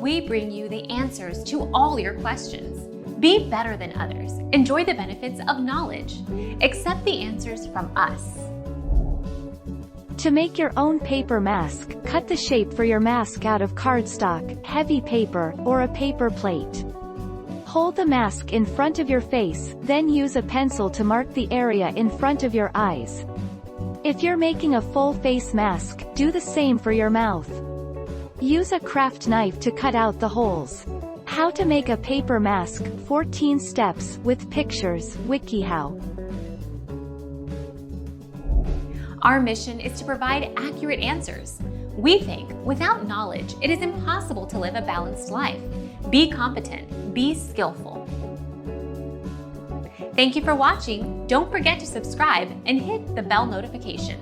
we bring you the answers to all your questions. Be better than others. Enjoy the benefits of knowledge. Accept the answers from us. To make your own paper mask, cut the shape for your mask out of cardstock, heavy paper, or a paper plate. Hold the mask in front of your face, then use a pencil to mark the area in front of your eyes. If you're making a full face mask, do the same for your mouth. Use a craft knife to cut out the holes. How to make a paper mask, 14 steps, with pictures, WikiHow. Our mission is to provide accurate answers. We think without knowledge, it is impossible to live a balanced life. Be competent, be skillful. Thank you for watching. Don't forget to subscribe and hit the bell notification.